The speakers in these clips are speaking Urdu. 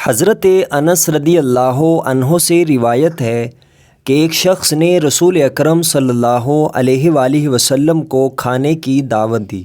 حضرت انس رضی اللہ عنہ سے روایت ہے کہ ایک شخص نے رسول اکرم صلی اللہ علیہ وآلہ وسلم کو کھانے کی دعوت دی۔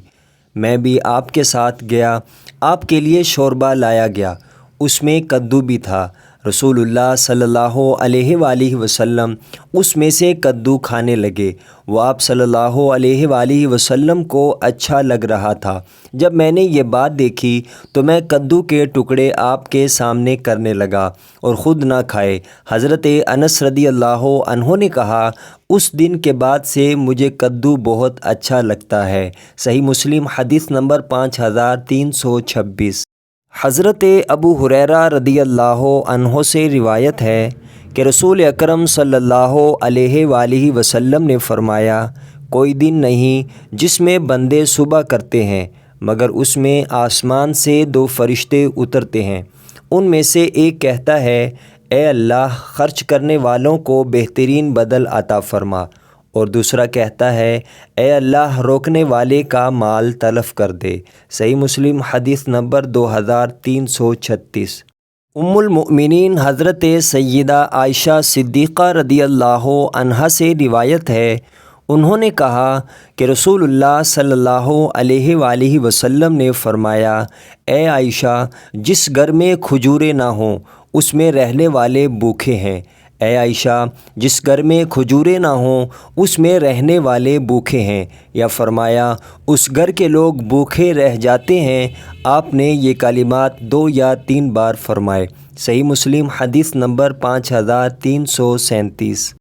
میں بھی آپ کے ساتھ گیا۔ آپ کے لیے شوربہ لایا گیا، اس میں کدو بھی تھا۔ رسول اللہ صلی اللہ علیہ وآلہ وسلم اس میں سے کدو کھانے لگے۔ وہ آپ صلی اللہ علیہ وآلہ وسلم کو اچھا لگ رہا تھا۔ جب میں نے یہ بات دیکھی تو میں کدو کے ٹکڑے آپ کے سامنے کرنے لگا اور خود نہ کھائے۔ حضرت انس رضی اللہ عنہ نے کہا، اس دن کے بعد سے مجھے کدو بہت اچھا لگتا ہے۔ صحیح مسلم حدیث نمبر 5326۔ حضرت ابو ہریرہ رضی اللہ عنہ سے روایت ہے کہ رسول اکرم صلی اللہ علیہ وآلہ وسلم نے فرمایا، کوئی دن نہیں جس میں بندے صبح کرتے ہیں مگر اس میں آسمان سے دو فرشتے اترتے ہیں۔ ان میں سے ایک کہتا ہے، اے اللہ، خرچ کرنے والوں کو بہترین بدل عطا فرما، اور دوسرا کہتا ہے، اے اللہ، روکنے والے کا مال تلف کر دے۔ صحیح مسلم حدیث نمبر 2336۔ ام المؤمنین حضرت سیدہ عائشہ صدیقہ رضی اللہ عنہا سے روایت ہے، انہوں نے کہا کہ رسول اللہ صلی اللہ علیہ وآلہ وسلم نے فرمایا، اے عائشہ، جس گھر میں کھجوریں نہ ہوں اس میں رہنے والے بھوکے ہیں۔ اے عائشہ، جس گھر میں کھجوریں نہ ہوں اس میں رہنے والے بھوکے ہیں، یا فرمایا، اس گھر کے لوگ بھوکے رہ جاتے ہیں۔ آپ نے یہ کلمات 2 یا 3 بار فرمائے۔ صحیح مسلم حدیث نمبر 5337۔